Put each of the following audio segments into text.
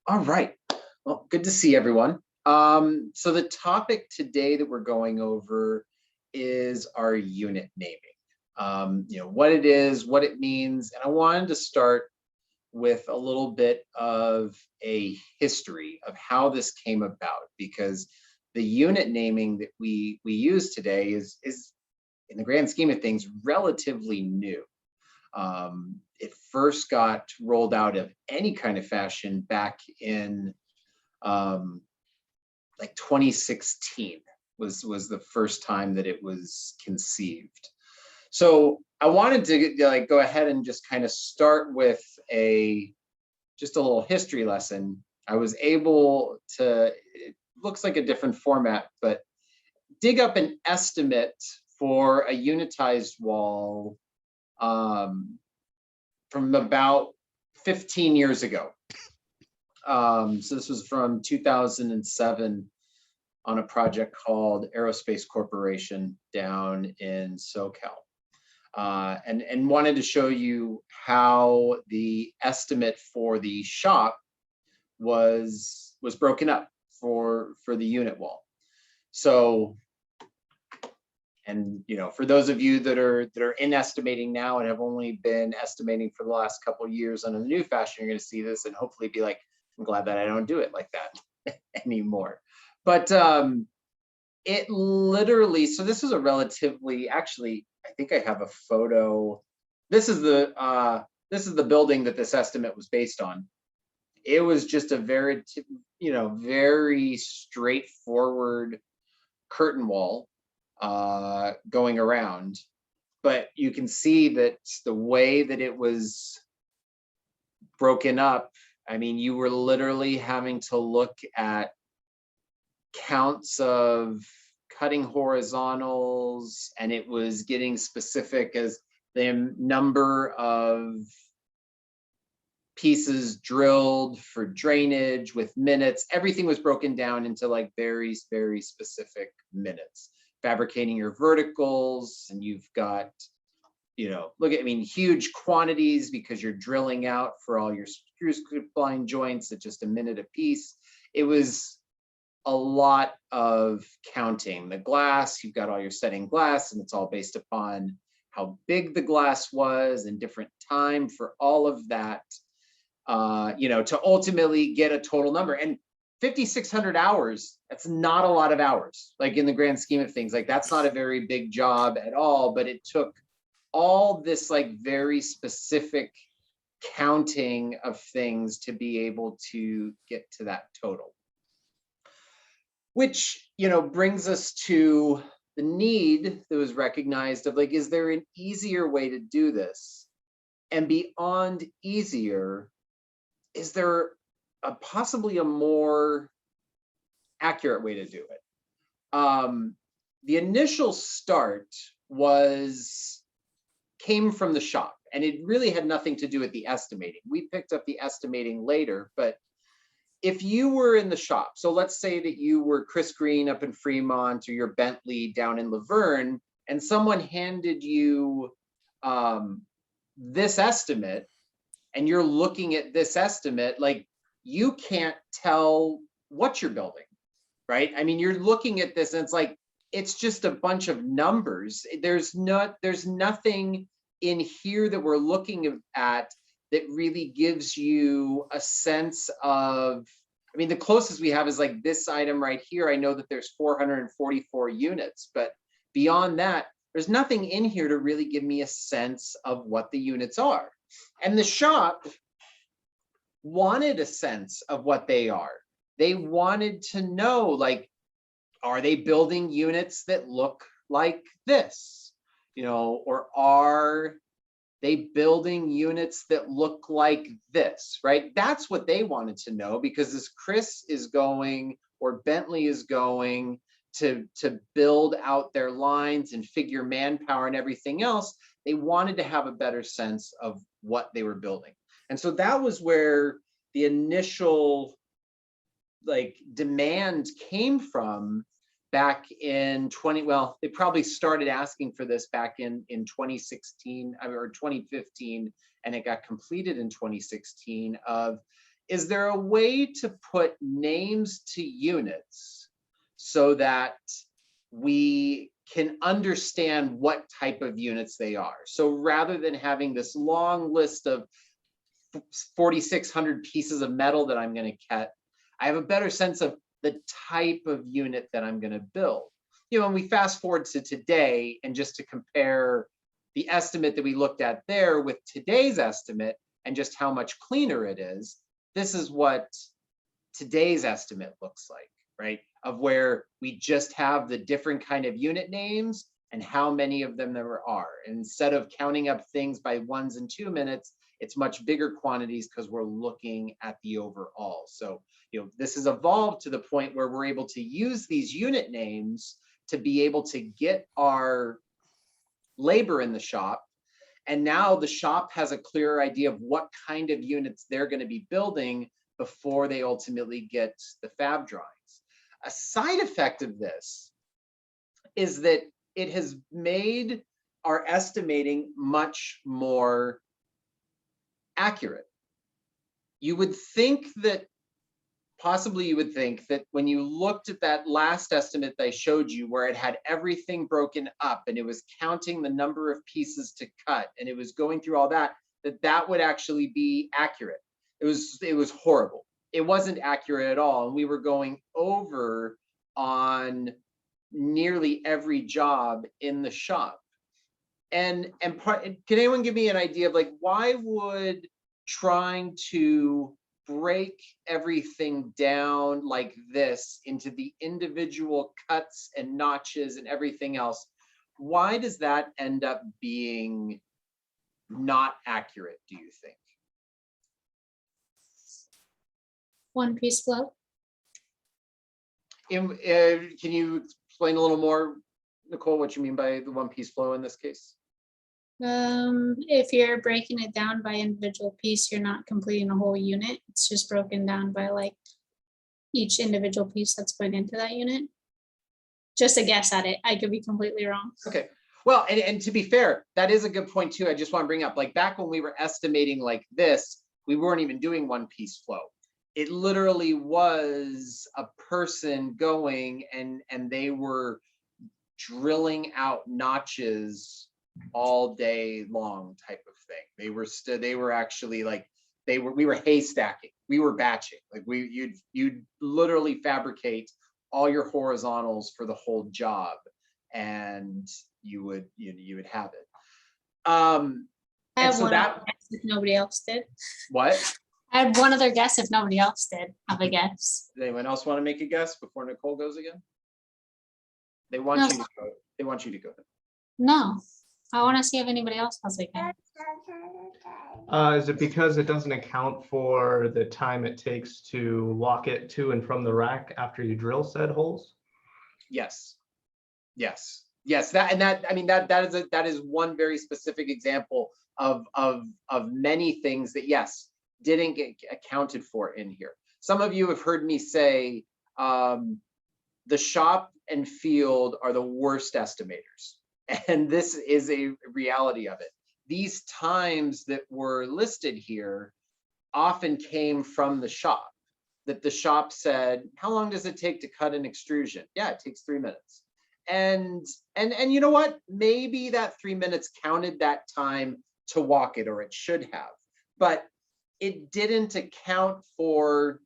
All right. Well, good to see everyone. So the topic today that we're going over is our unit naming. What it is, what it means, and I wanted to start with a little bit of a history of how this came about because the unit naming that we use today is in the grand scheme of things relatively new. It first got rolled out of any kind of fashion back in um, like 2016 was the first time that it was conceived. So I wanted to like go ahead and just kind of start with a just a little history lesson. I was able to, it looks like a different format, but dig up an estimate for a unitized wall um, from about 15 years ago. So this was from 2007 on a project called Aerospace Corporation down in SoCal. And wanted to show you how the estimate for the shop was broken up for the unit wall. So, and for those of you that are in estimating now and have only been estimating for the last couple of years on a new fashion, you're going to see this and hopefully be like, I'm glad that I don't do it like that anymore. But it literally, so this is a relatively, actually, I think I have a photo. This is the building that this estimate was based on. It was just a very, very straightforward curtain wall going around. But you can see that the way that it was broken up, I mean, you were literally having to look at counts of cutting horizontals, and it was getting specific as the number of pieces drilled for drainage with minutes. Everything was broken down into like very, very specific minutes. Fabricating your verticals, and you've got, huge quantities because you're drilling out for all your screw spline joints at just a minute a piece. It was a lot of counting. The glass, you've got all your setting glass, and it's all based upon how big the glass was and different time for all of that, to ultimately get a total number. And 5,600 hours, that's not a lot of hours, like in the grand scheme of things. Like that's not a very big job at all, but it took all this like very specific counting of things to be able to get to that total. Which, brings us to the need that was recognized of like, is there an easier way to do this? And beyond easier, is there possibly a more accurate way to do it? The initial start came from the shop, and it really had nothing to do with the estimating. We picked up the estimating later, but if you were in the shop, so let's say that you were Chris Green up in Fremont or your Bentley down in Laverne, and someone handed you this estimate, and you're looking at this estimate, like you can't tell what you're building, right? I mean, you're looking at this and it's like, it's just a bunch of numbers. There's nothing in here that we're looking at that really gives you a sense of, I mean, the closest we have is like this item right here. I know that there's 444 units, but beyond that, there's nothing in here to really give me a sense of what the units are. And the shop wanted a sense of what they are. They wanted to know, like, are they building units that look like this? Or are they building units that look like this, right? That's what they wanted to know, because as Chris is going or Bentley is going to build out their lines and figure manpower and everything else, they wanted to have a better sense of what they were building. And so that was where the initial like demand came from back in they probably started asking for this back in 2016 or 2015, and it got completed in 2016 of, is there a way to put names to units so that we can understand what type of units they are? So rather than having this long list of 4,600 pieces of metal that I'm going to cut, I have a better sense of the type of unit that I'm going to build. You know, when we fast forward to today, and just to compare the estimate that we looked at there with today's estimate and just how much cleaner it is, this is what today's estimate looks like, right? Of where we just have the different kind of unit names and how many of them there are. And instead of counting up things by 1s and 2 minutes, it's much bigger quantities because we're looking at the overall. So, you know, this has evolved to the point where we're able to use these unit names to be able to get our labor in the shop. And now the shop has a clearer idea of what kind of units they're going to be building before they ultimately get the fab drawings. A side effect of this is that it has made our estimating much more accurate. You would think that, possibly you would think that when you looked at that last estimate that I showed you, where it had everything broken up and it was counting the number of pieces to cut and it was going through all that, that would actually be accurate. It was horrible. It wasn't accurate at all. And we were going over on nearly every job in the shop. And can anyone give me an idea of, like, why would trying to break everything down like this into the individual cuts and notches and everything else, why does that end up being not accurate, do you think? One piece flow. Can you explain a little more, Nicole, what you mean by the one piece flow in this case? If you're breaking it down by individual piece, you're not completing a whole unit. It's just broken down by like each individual piece that's going into that unit. Just a guess at it. I could be completely wrong. Okay. Well, and to be fair, that is a good point too. I just want to bring up, like, back when we were estimating like this, we weren't even doing one piece flow. It literally was a person going and they were drilling out notches all day long type of thing. They were actually like, we were haystacking, we were batching, like you'd literally fabricate all your horizontals for the whole job and you would have it. I have so one that, other guess if nobody else did. what? I had one other guess if nobody else did. Have a guess. Does anyone else want to make a guess before Nicole goes again? They want No. you to go. They want you to go. No, I want to see if anybody else has a guess. Is it because it doesn't account for the time it takes to walk it to and from the rack after you drill said holes? Yes. Yes. Yes. That is one very specific example of many things that, yes, didn't get accounted for in here. Some of you have heard me say the shop and field are the worst estimators. And this is a reality of it. These times that were listed here often came from the shop, that the shop said, how long does it take to cut an extrusion? Yeah, it takes 3 minutes. And you know what? Maybe that 3 minutes counted that time to walk it, or it should have, but it didn't account for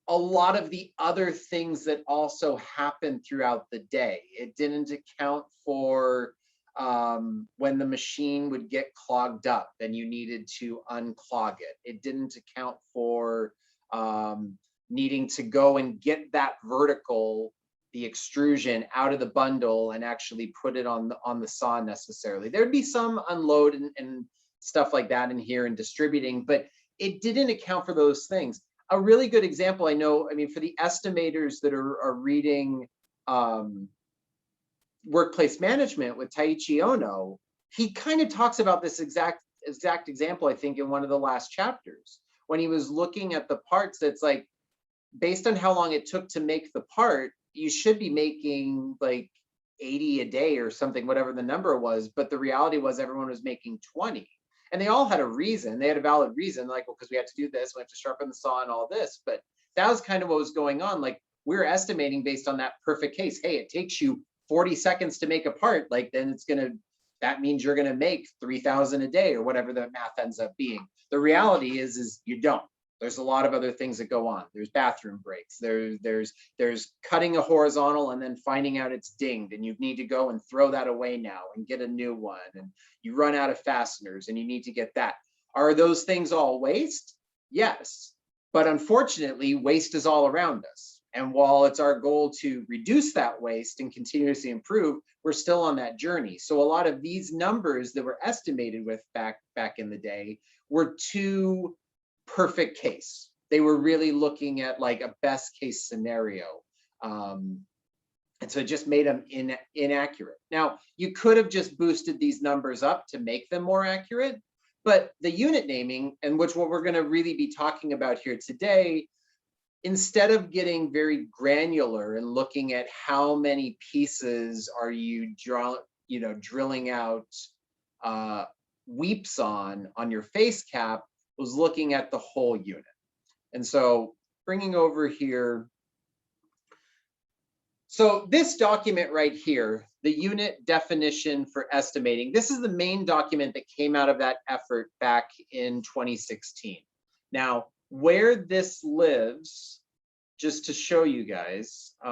a lot of the other things that also happen throughout the day. It didn't account for when the machine would get clogged up and you needed to unclog it. It didn't account for needing to go and get that vertical, the extrusion, out of the bundle and actually put it on the saw necessarily. There'd be some unload and stuff like that in here and distributing, but it didn't account for those things. A really good example, I mean, for the estimators that are reading workplace management with Taiichi Ohno, he kind of talks about this exact example, I think, in one of the last chapters, when he was looking at the parts. That's like, based on how long it took to make the part, you should be making like 80 a day or something, whatever the number was, but the reality was everyone was making 20. And they all had a reason. They had a valid reason, like, well, because we have to do this, we have to sharpen the saw and all this. But that was kind of what was going on. Like, we're estimating based on that perfect case. Hey, it takes you 40 seconds to make a part. Like, then it's going to, that means you're going to make 3,000 a day or whatever the math ends up being. The reality is you don't. There's a lot of other things that go on. There's bathroom breaks. There's cutting a horizontal and then finding out it's dinged and you need to go and throw that away now and get a new one. And you run out of fasteners and you need to get that. Are those things all waste? Yes. But unfortunately, waste is all around us. And while it's our goal to reduce that waste and continuously improve, we're still on that journey. So a lot of these numbers that were estimated with back in the day were too perfect case. They were really looking at like a best case scenario. And so it just made them inaccurate. Now, you could have just boosted these numbers up to make them more accurate, but the unit naming, and which what we're going to really be talking about here today, instead of getting very granular and looking at how many pieces are you drilling out weeps on your face cap, was looking at the whole unit. And so bringing over here, so this document right here, the unit definition for estimating, this is the main document that came out of that effort back in 2016. Now, where this lives, just to show you guys, oh,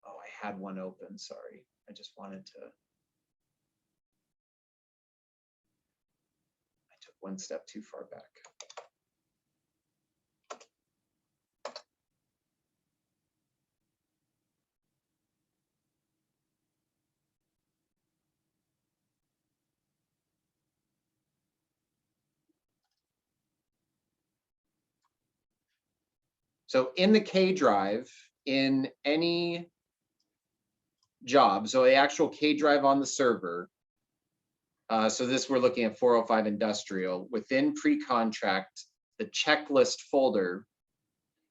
I had one open, sorry. I just wanted to, I took one step too far back. So in the K drive, in any job, so the actual K drive on the server, so this we're looking at 405 industrial, within pre-contract, the checklist folder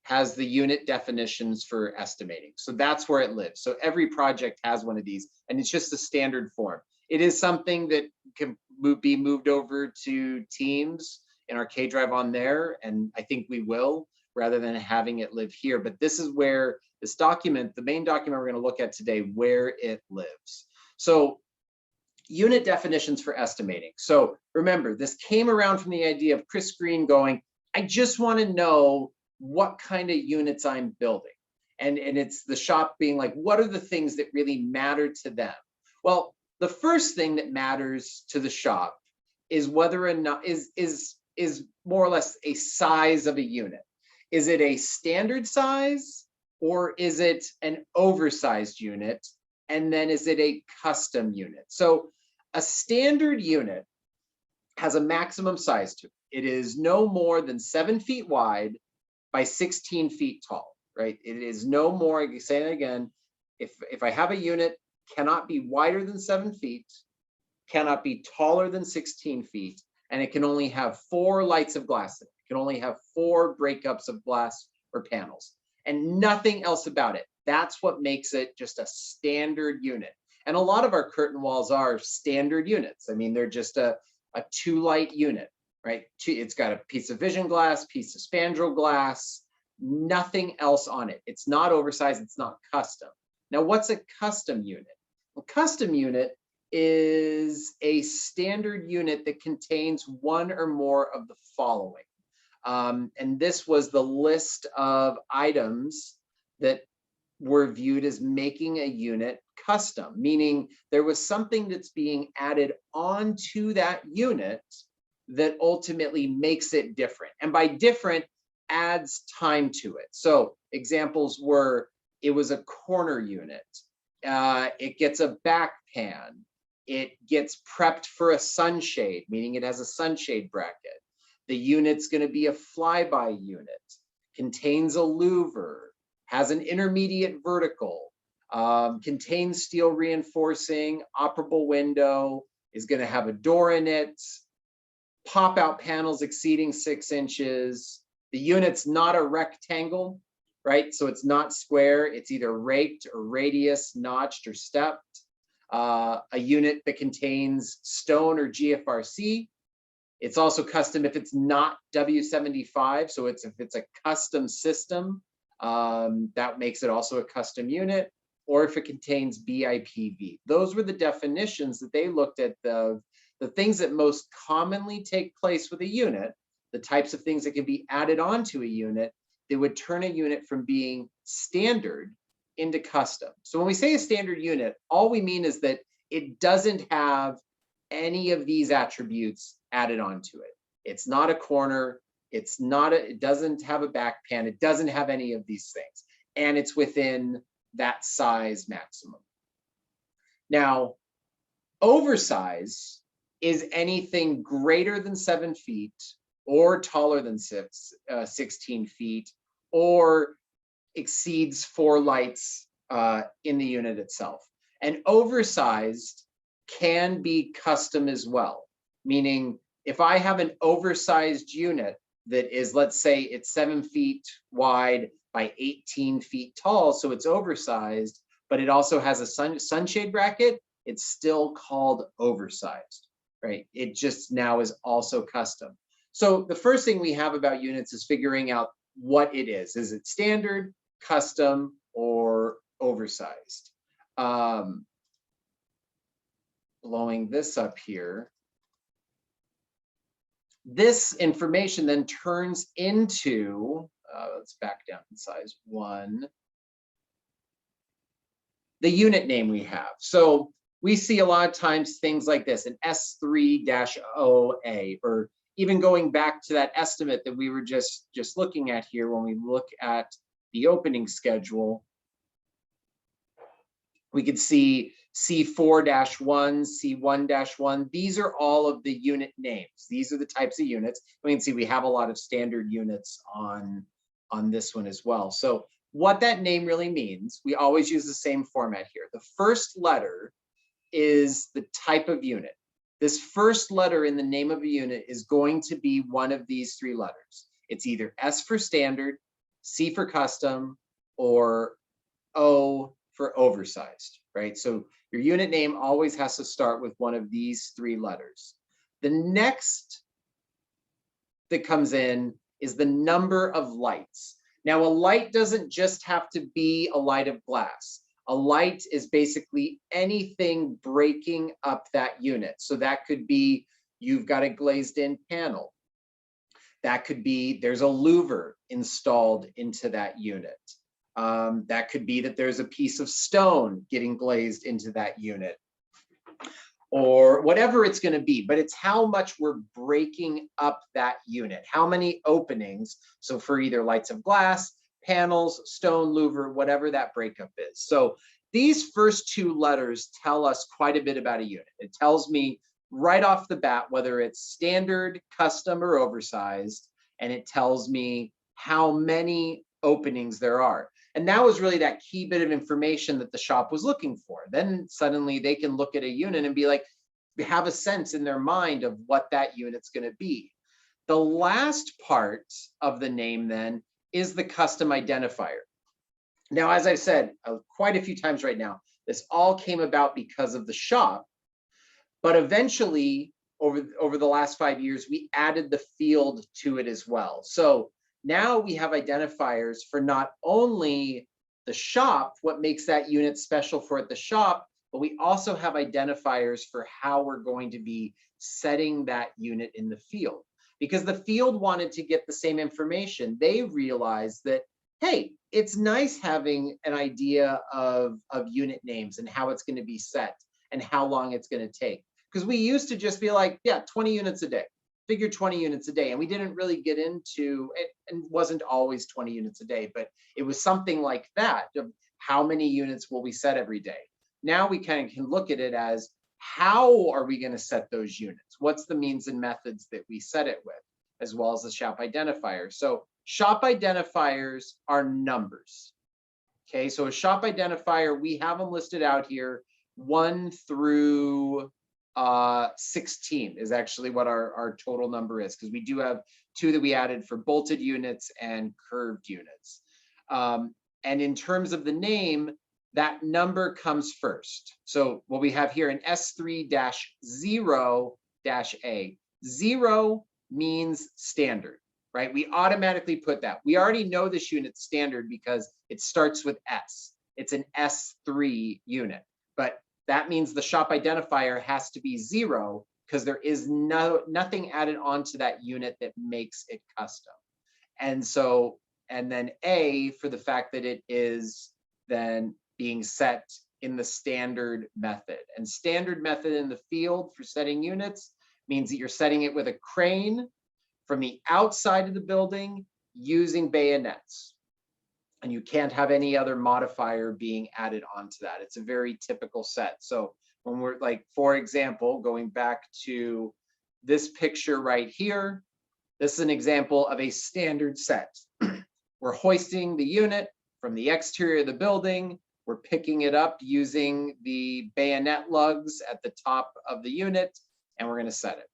has the unit definitions for estimating. So that's where it lives. So every project has one of these, and it's just a standard form. It is something that can be moved over to Teams in our K drive on there, and I think we will, rather than having it live here. But this is where this document, the main document we're going to look at today, where it lives. So unit definitions for estimating. So remember, this came around from the idea of Chris Green going, I just want to know what kind of units I'm building. And it's the shop being like, what are the things that really matter to them? Well, the first thing that matters to the shop is whether or not is more or less a size of a unit. Is it a standard size or is it an oversized unit? And then is it a custom unit? So a standard unit has a maximum size to it. It is no more than 7 feet wide by 16 feet tall, right? It is no more, I say it again, if I have a unit, cannot be wider than 7 feet, cannot be taller than 16 feet, and it can only have 4 lights of glass in it. It can only have 4 breakups of glass or panels and nothing else about it. That's what makes it just a standard unit. And a lot of our curtain walls are standard units. I mean, they're just a 2-light unit, right? It's got a piece of vision glass, piece of spandrel glass, nothing else on it. It's not oversized, it's not custom. Now, what's a custom unit? A custom unit is a standard unit that contains one or more of the following. And this was the list of items that were viewed as making a unit custom, meaning there was something that's being added onto that unit that ultimately makes it different. And by different, adds time to it. So examples were, it was a corner unit. It gets a back pan. It gets prepped for a sunshade, meaning it has a sunshade bracket. The unit's going to be a flyby unit, contains a louver, has an intermediate vertical, contains steel reinforcing, operable window, is going to have a door in it, pop-out panels exceeding 6 inches. The unit's not a rectangle, right? So it's not square. It's either raked or radius, notched or stepped. a unit that contains stone or GFRC. It's also custom if it's not W75. So if it's a custom system, that makes it also a custom unit, or if it contains BIPV. Those were the definitions that they looked at, the things that most commonly take place with a unit, the types of things that can be added onto a unit that would turn a unit from being standard into custom. So when we say a standard unit, all we mean is that it doesn't have any of these attributes added onto it. It's not a corner, it doesn't have a back pan, it doesn't have any of these things, and it's within that size maximum. Now, oversize is anything greater than 7 feet or taller than 16 feet, or exceeds 4 lights in the unit itself. And oversized can be custom as well, meaning if I have an oversized unit that is, let's say it's 7 feet wide by 18 feet tall, so it's oversized, but it also has a sunshade bracket, it's still called oversized, right? It just now is also custom. So the first thing we have about units is figuring out what it is. Is it standard, custom, or oversized? Blowing this up here. This information then turns into, let's back down in size 1, the unit name we have. So we see a lot of times things like this, an S3-OA, or even going back to that estimate that we were just looking at here when we look at the opening schedule, we could see C4-1, C1-1. These are all of the unit names. These are the types of units. We can see we have a lot of standard units on this one as well. So what that name really means, we always use the same format here. The first letter is the type of unit. This first letter in the name of a unit is going to be one of these 3 letters. It's either S for standard, C for custom, or O for oversized, right? So your unit name always has to start with one of these 3 letters. The next that comes in is the number of lights. Now, a light doesn't just have to be a light of glass. A light is basically anything breaking up that unit. So that could be, you've got a glazed in panel. That could be, there's a louver installed into that unit. That could be that there's a piece of stone getting glazed into that unit, or whatever it's going to be, but it's how much we're breaking up that unit, how many openings. So for either lights of glass, panels, stone, louver, whatever that breakup is. So these first 2 letters tell us quite a bit about a unit. It tells me right off the bat whether it's standard, custom, or oversized, and it tells me how many openings there are. And that was really that key bit of information that the shop was looking for. Then suddenly they can look at a unit and be like, have a sense in their mind of what that unit's going to be. The last part of the name then is the custom identifier. Now, as I've said quite a few times right now, this all came about because of the shop, but eventually over the last 5 years, we added the field to it as well. So now we have identifiers for not only the shop, what makes that unit special for the shop, but we also have identifiers for how we're going to be setting that unit in the field. Because the field wanted to get the same information. They realized that, hey, it's nice having an idea of unit names and how it's going to be set and how long it's going to take. Because we used to just be like, yeah, 20 units a day. Figure 20 units a day. And we didn't really get into it, and wasn't always 20 units a day, but it was something like that of how many units will we set every day. Now we kind of can look at it as, how are we going to set those units? What's the means and methods that we set it with, as well as the shop identifier. So shop identifiers are numbers. Okay, so a shop identifier, we have them listed out here, 1 through 16 is actually what our total number is, because we do have 2 that we added for bolted units and curved units. And in terms of the name, that number comes first. So what we have here in S3-0-A, 0 means standard, right? We automatically put that. We already know this unit's standard because it starts with S. It's an S3 unit, but that means the shop identifier has to be 0 because there is nothing added onto that unit that makes it custom. And so, and then A for the fact that it is then being set in the standard method. And standard method in the field for setting units means that you're setting it with a crane from the outside of the building using bayonets. And you can't have any other modifier being added onto that. It's a very typical set. So when we're like, for example, going back to this picture right here, this is an example of a standard set. We're hoisting the unit from the exterior of the building. We're picking it up using the bayonet lugs at the top of the unit, and we're going to set it.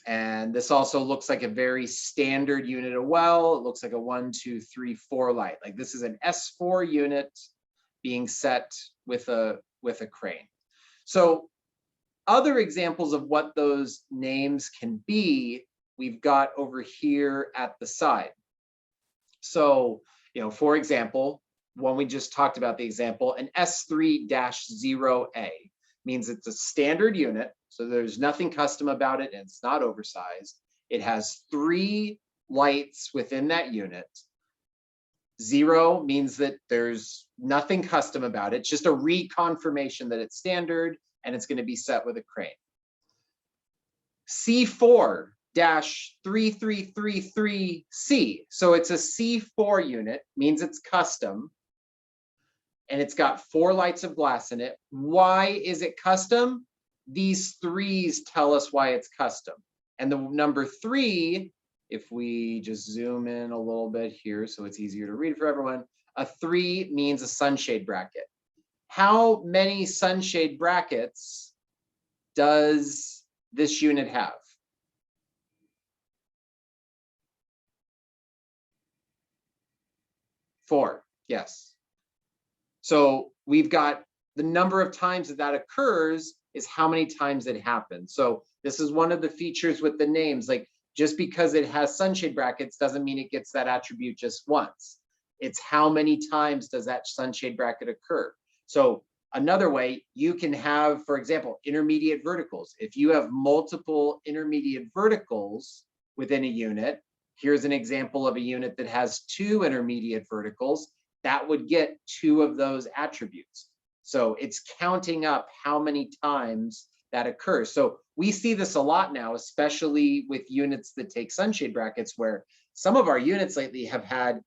And this also looks like a very standard unit as well. It looks like a 1, 2, 3, 4 light. Like this is an S4 unit being set with a crane. So other examples of what those names can be, we've got over here at the side. So, you know, for example, when we just talked about the example, an S3-0A means it's a standard unit. So there's nothing custom about it and it's not oversized. It has 3 lights within that unit. 0 means that there's nothing custom about it, it's just a reconfirmation that it's standard and it's going to be set with a crane. C4-3333C. So it's a C4 unit, means it's custom, and it's got 4 lights of glass in it. Why is it custom? These 3s tell us why it's custom. And the number 3, if we just zoom in a little bit here so it's easier to read for everyone, a 3 means a sunshade bracket. How many sunshade brackets does this unit have? 4, yes. So we've got the number of times that occurs is how many times it happens. So this is one of the features with the names, like just because it has sunshade brackets doesn't mean it gets that attribute just once. It's how many times does that sunshade bracket occur. So another way you can have, for example, intermediate verticals. If you have multiple intermediate verticals within a unit, here's an example of a unit that has 2 intermediate verticals, that would get 2 of those attributes. So it's counting up how many times that occurs. So we see this a lot now, especially with units that take sunshade brackets, where some of our units lately have had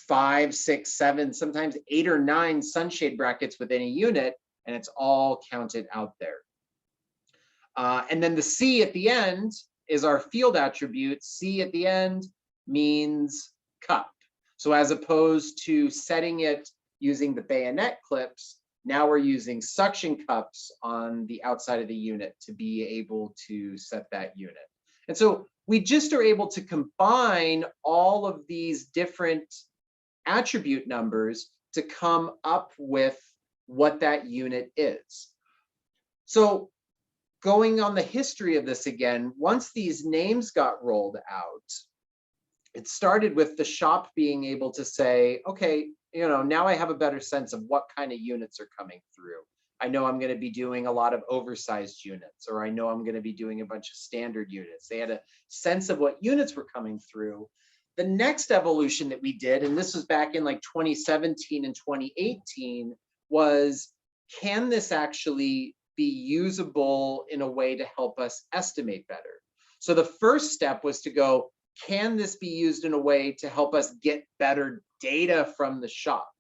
5, 6, 7, sometimes 8 or 9 sunshade brackets within a unit, and it's all counted out there. And then the C at the end is our field attribute. C at the end means cup. So as opposed to setting it using the bayonet clips, now we're using suction cups on the outside of the unit to be able to set that unit. And so we just are able to combine all of these different attribute numbers to come up with what that unit is. So going on the history of this again, once these names got rolled out, it started with the shop being able to say, okay, you know, now I have a better sense of what kind of units are coming through. I know I'm going to be doing a lot of oversized units, or I know I'm going to be doing a bunch of standard units. They had a sense of what units were coming through. The next evolution that we did, and this was back in like 2017 and 2018, was can this actually be usable in a way to help us estimate better? So the first step was to go, can this be used in a way to help us get better data from the shop,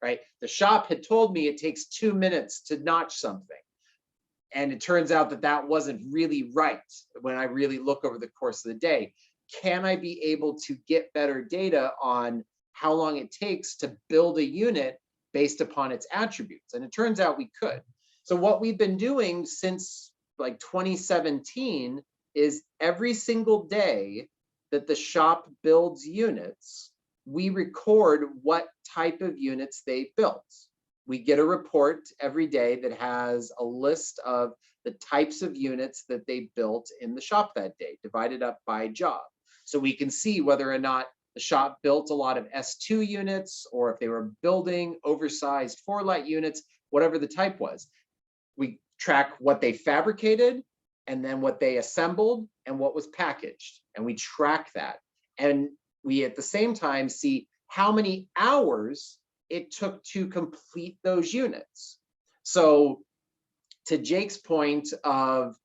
right? The shop had told me it takes 2 minutes to notch something. And it turns out that that wasn't really right when I really look over the course of the day. Can I be able to get better data on how long it takes to build a unit based upon its attributes? And it turns out we could. So what we've been doing since like 2017 is every single day that the shop builds units, we record what type of units they built. We get a report every day that has a list of the types of units that they built in the shop that day, divided up by job. So we can see whether or not the shop built a lot of S2 units, or if they were building oversized 4-light units, whatever the type was. We track what they fabricated, and then what they assembled, and what was packaged. And we track that. And we at the same time see how many hours it took to complete those units. So to Jake's point of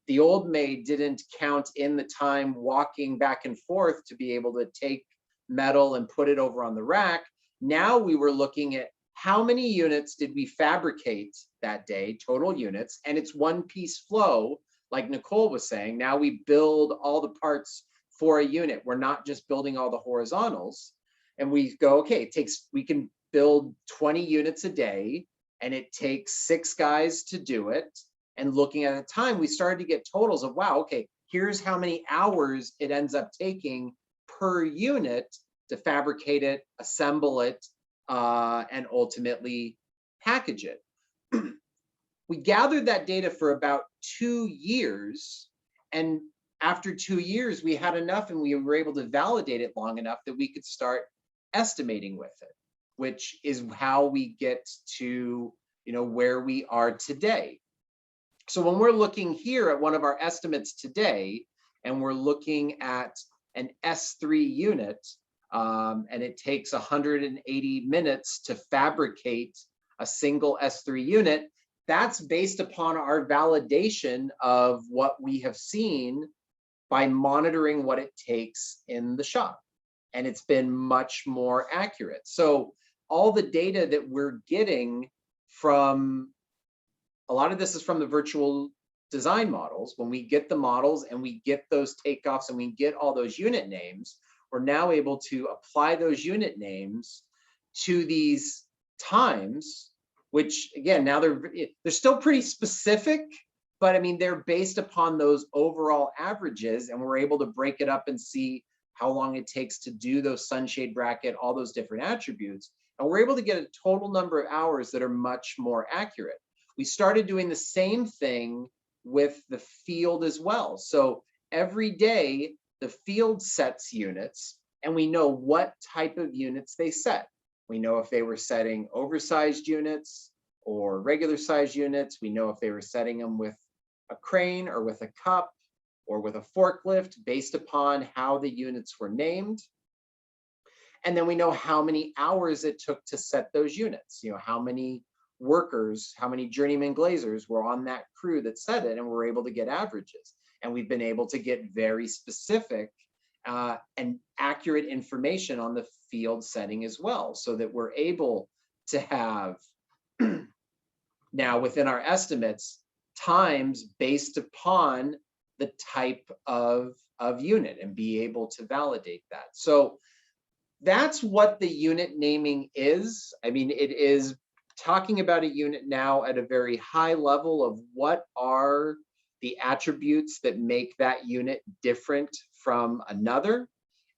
the old maid didn't count in the time walking back and forth to be able to take metal and put it over on the rack. Now we were looking at how many units did we fabricate that day, total units, and it's one piece flow, like Nicole was saying. Now we build all the parts for a unit. We're not just building all the horizontals. And we go, okay, we can build 20 units a day, and it takes 6 guys to do it. And looking at the time, we started to get totals of, wow, okay, here's how many hours it ends up taking per unit to fabricate it, assemble it, and ultimately package it. We gathered that data for about 2 years. And after 2 years, we had enough, and we were able to validate it long enough that we could start estimating with it, which is how we get to, where we are today. So when we're looking here at one of our estimates today, and we're looking at an S3 unit, and it takes 180 minutes to fabricate a single S3 unit, that's based upon our validation of what we have seen by monitoring what it takes in the shop. And it's been much more accurate. So all the data that we're getting from, a lot of this is from the virtual design models. When we get the models and we get those takeoffs and we get all those unit names, we're now able to apply those unit names to these times, which again, now they're still pretty specific, but I mean, they're based upon those overall averages, and we're able to break it up and see how long it takes to do those sunshade bracket, all those different attributes. And we're able to get a total number of hours that are much more accurate. We started doing the same thing with the field as well. So every day the field sets units, and we know what type of units they set. We know if they were setting oversized units or regular size units. We know if they were setting them with a crane or with a cup or with a forklift based upon how the units were named. And then we know how many hours it took to set those units, how many workers, how many journeyman glazers were on that crew that set it, and we're able to get averages. And we've been able to get very specific and accurate information on the field setting as well, so that we're able to have now within our estimates times based upon the type of unit and be able to validate that. So that's what the unit naming is. I mean, it is talking about a unit now at a very high level of what are the attributes that make that unit different from another.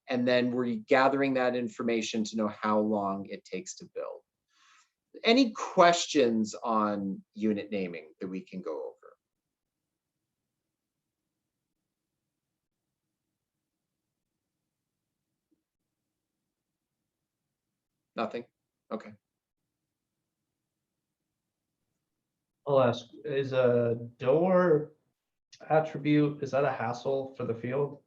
And then we're gathering that information to know how long it takes to build. Any questions on unit naming that we can go over? Nothing? Okay. I'll ask, is a door attribute, is that a hassle for the field?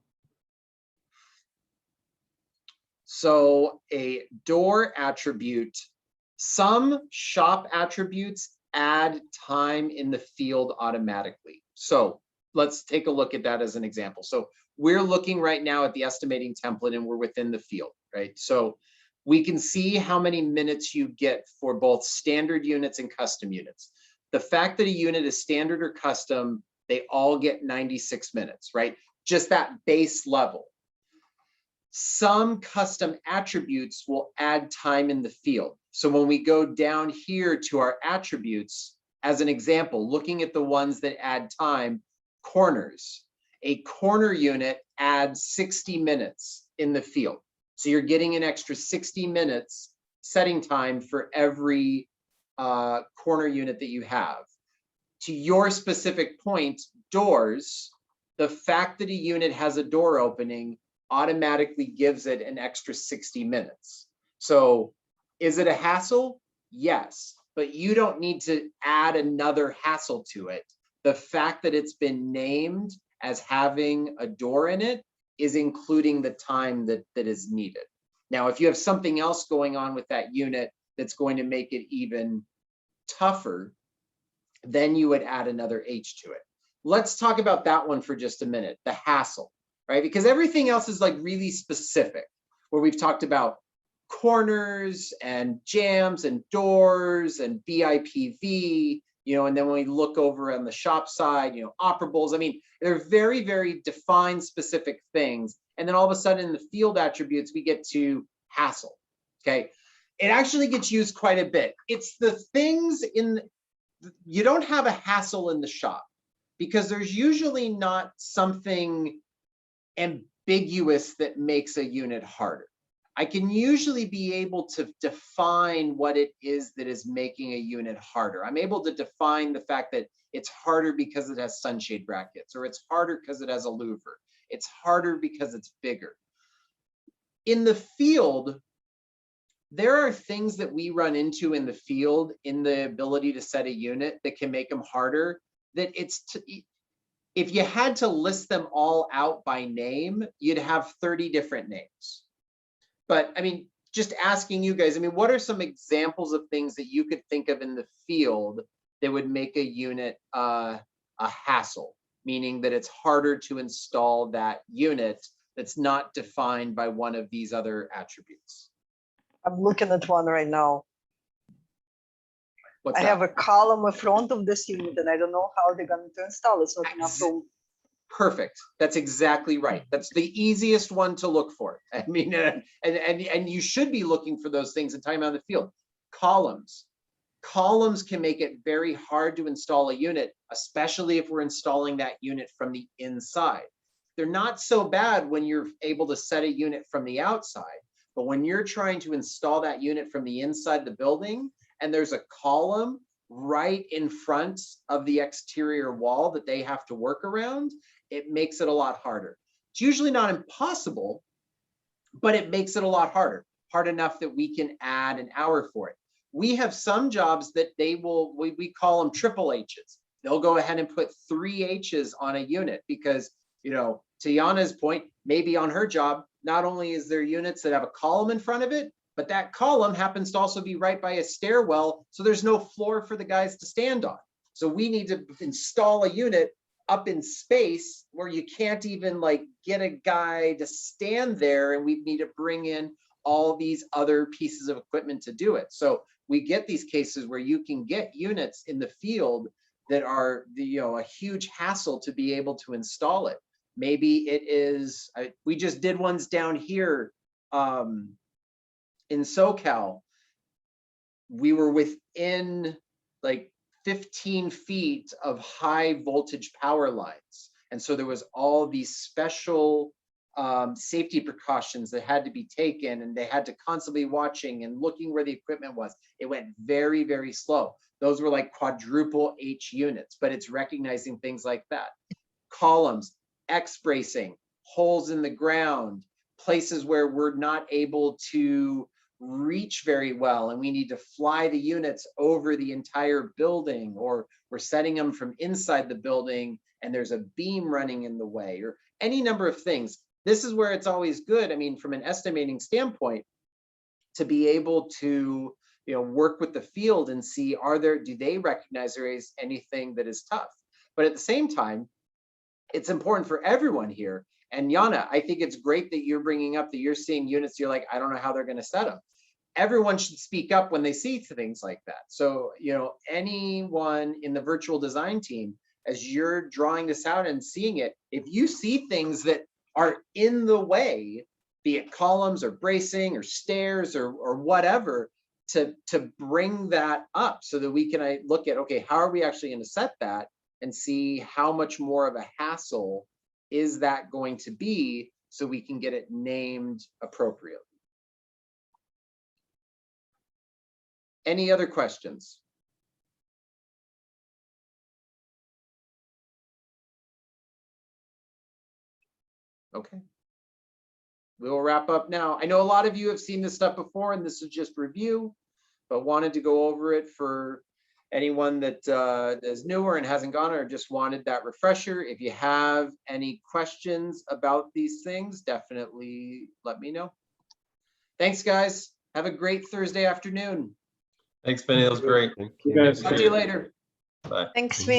So a door attribute, some shop attributes add time in the field automatically. So let's take a look at that as an example. So we're looking right now at the estimating template, and we're within the field, right? So we can see how many minutes you get for both standard units and custom units. The fact that a unit is standard or custom, they all get 96 minutes, right? Just that base level. Some custom attributes will add time in the field. So when we go down here to our attributes, as an example, looking at the ones that add time, corners. A corner unit adds 60 minutes in the field. So you're getting an extra 60 minutes setting time for every corner unit that you have. To your specific point, doors, the fact that a unit has a door opening automatically gives it an extra 60 minutes. So is it a hassle? Yes, but you don't need to add another hassle to it. The fact that it's been named as having a door in it is including the time that is needed. Now, if you have something else going on with that unit that's going to make it even tougher, then you would add another H to it. Let's talk about that one for just a minute, the hassle, right? Because everything else is like really specific, where we've talked about corners and jams and doors and BIPV, you know, and then when we look over on the shop side, you know, operables, I mean, they're very, very defined specific things. And then all of a sudden in the field attributes, we get to hassle, okay? It actually gets used quite a bit. It's the things you don't have a hassle in the shop because there's usually not something ambiguous that makes a unit harder. I can usually be able to define what it is that is making a unit harder. I'm able to define the fact that it's harder because it has sunshade brackets, or it's harder because it has a louver. It's harder because it's bigger. In the field, there are things that we run into in the field in the ability to set a unit that can make them harder, that if you had to list them all out by name, you'd have 30 different names. But I mean, just asking you guys, I mean, what are some examples of things that you could think of in the field that would make a unit a hassle, meaning that it's harder to install that unit that's not defined by one of these other attributes? I'm looking at one right now. What's I that? have a column in front of this unit and I don't know how they're going to install it. It's not enough room. Perfect. That's exactly right. That's the easiest one to look for. I mean, and you should be looking for those things in time on the field. Columns. Columns can make it very hard to install a unit, especially if we're installing that unit from the inside. They're not so bad when you're able to set a unit from the outside, but when you're trying to install that unit from the inside of the building and there's a column right in front of the exterior wall that they have to work around, it makes it a lot harder. It's usually not impossible, but it makes it a lot harder, hard enough that we can add an hour for it. We have some jobs that they will, we call them triple H's. They'll go ahead and put 3 H's on a unit because, you know, to Yana's point, maybe on her job, not only is there units that have a column in front of it, but that column happens to also be right by a stairwell. So there's no floor for the guys to stand on. So we need to install a unit up in space where you can't even like get a guy to stand there, and we need to bring in all these other pieces of equipment to do it. So we get these cases where you can get units in the field that are, you know, a huge hassle to be able to install it. Maybe it is, we just did ones down here in SoCal. We were within like 15 feet of high voltage power lines. And so there was all these special safety precautions that had to be taken, and they had to constantly be watching and looking where the equipment was. It went very, very slow. Those were like quadruple H units, but it's recognizing things like that. Columns, X bracing, holes in the ground, places where we're not able to reach very well and we need to fly the units over the entire building, or we're setting them from inside the building and there's a beam running in the way, or any number of things. This is where it's always good, I mean, from an estimating standpoint, to be able to, you know, work with the field and see, do they recognize there is anything that is tough? But at the same time, it's important for everyone here. And Yana, I think it's great that you're bringing up that you're seeing units, you're like, I don't know how they're going to set them. Everyone should speak up when they see things like that. So, you know, anyone in the virtual design team, as you're drawing this out and seeing it, if you see things that are in the way, be it columns or bracing or stairs or whatever, to bring that up so that we can look at, okay, how are we actually going to set that, and see how much more of a hassle is that going to be so we can get it named appropriately. Any other questions? Okay. We'll wrap up now. I know a lot of you have seen this stuff before, and this is just review, but wanted to go over it for anyone that is newer and hasn't gone or just wanted that refresher. If you have any questions about these things, definitely let me know. Thanks, guys. Have a great Thursday afternoon. Thanks, Benny. That was great. You guys. Talk to you later. Bye. Thanks, Vin.